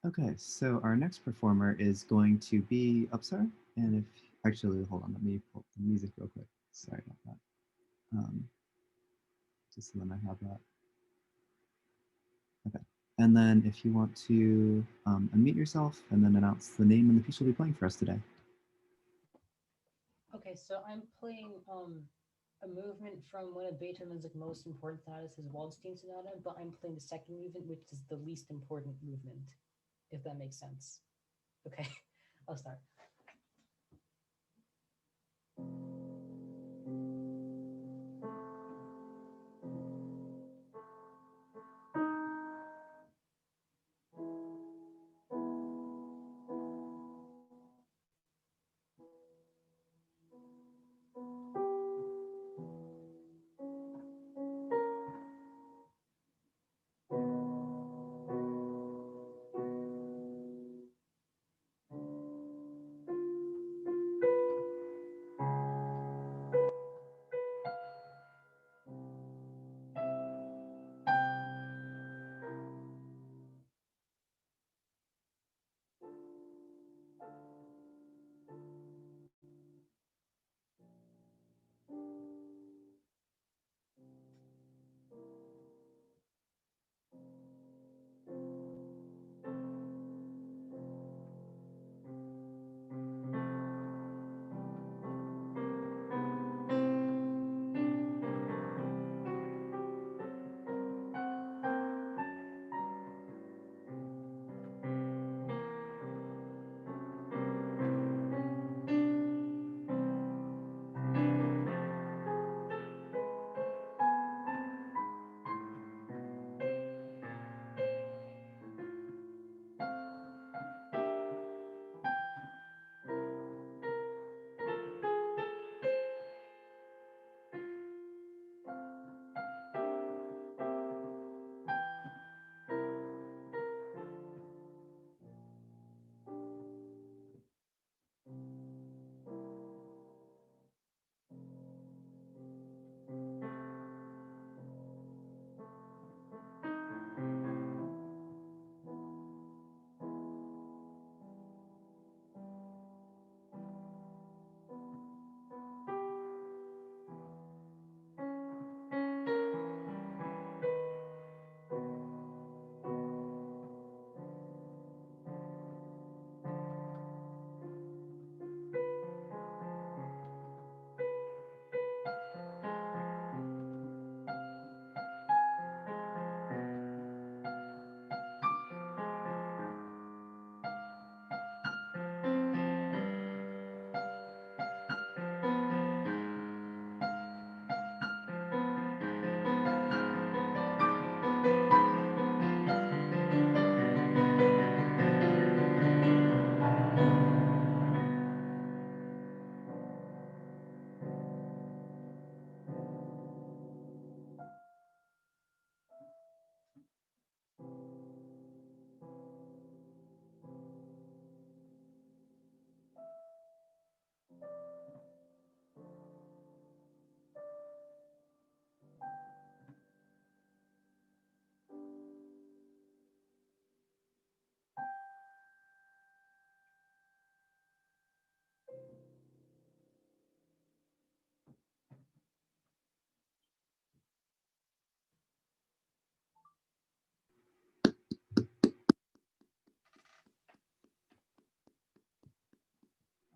Okay, so our next performer is going to be Absar. And if, actually, hold on, let me pull up the music real quick. Sorry about that. Just so then I have that. Okay. And then if you want to unmute yourself and then announce the name and the piece you'll be playing for us today. Okay, so I'm playing a movement from one of Beethoven's like most important sonatas, his Waldstein Sonata, but I'm playing the second movement, which is the least important movement, if that makes sense. Okay, I'll start.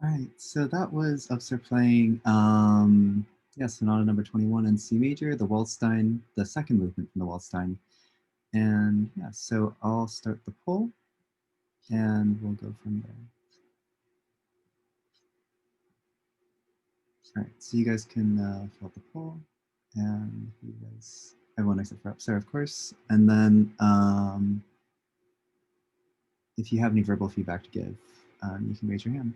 All right, so that was Upser playing, yeah, Sonata number 21 in C major, the Waldstein, the second movement from the Waldstein. And yeah, so I'll start the poll and we'll go from there. All right, so you guys can fill out the poll and you guys, everyone except for Upser, of course. And then if you have any verbal feedback to give, you can raise your hand.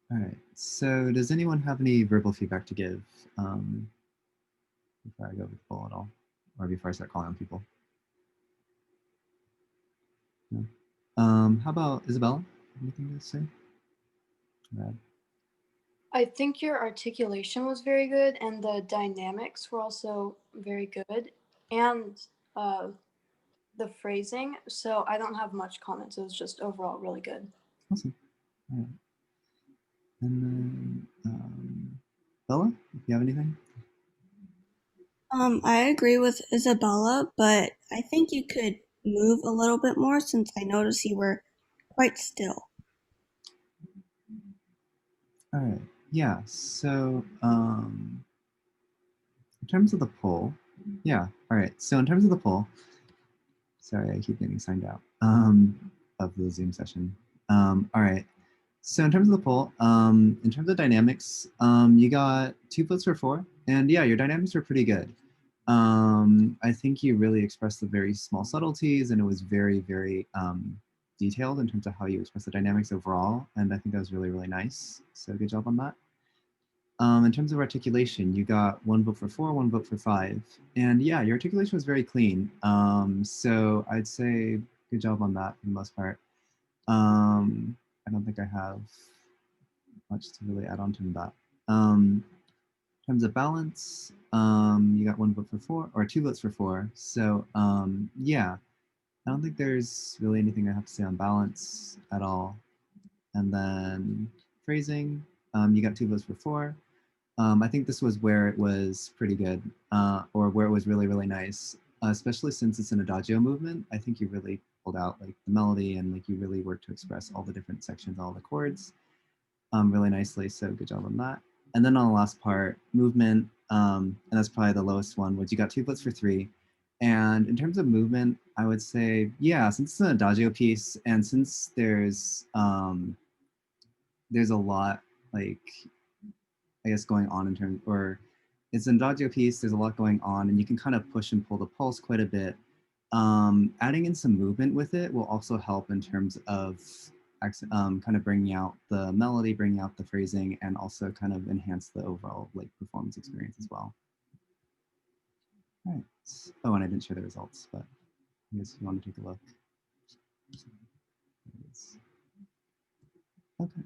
All right. So does anyone have any verbal feedback to give before I go with the poll at all, or before I start calling on people? No? How about Isabella? Anything to say? Rad. I think your articulation was very good, and the dynamics were also very good, and uh, the phrasing. So I don't have much comments. It was just overall really good. Awesome. All right. And then Bella, if you have anything. I agree with Isabella, but I think you could move a little bit more since I noticed you were quite still. All right. Yeah. So in terms of the poll, yeah. All right. So in terms of the poll, sorry, I keep getting signed out of the Zoom session. All right. So in terms of the poll, in terms of dynamics, you got 2 votes for 4, and yeah, your dynamics were pretty good. I think you really expressed the very small subtleties, and it was very, very detailed in terms of how you express the dynamics overall, and I think that was really, really nice. So good job on that. In terms of articulation, you got 1 vote for 4, 1 vote for 5, and yeah, your articulation was very clean. So I'd say good job on that for the most part. I don't think I have much to really add on to that. In terms of balance, you got 1 vote for 4, or 2 votes for 4. So yeah, I don't think there's really anything I have to say on balance at all. And then phrasing, you got 2 votes for 4. I think this was where it was pretty good, or where it was really, really nice, especially since it's an adagio movement. I think you really pulled out like the melody and like you really worked to express all the different sections, all the chords really nicely. So good job on that. And then on the last part, movement, and that's probably the lowest one, which you got 2 votes for 3. And in terms of movement, I would say, yeah, since it's an adagio piece and since there's a lot like I guess going on in terms, or it's an adagio piece, there's a lot going on and you can kind of push and pull the pulse quite a bit. Adding in some movement with it will also help in terms of kind of bringing out the melody, bringing out the phrasing, and also kind of enhance the overall like performance experience as well. All right. Oh, and I didn't share the results, but I guess you want to take a look. Okay.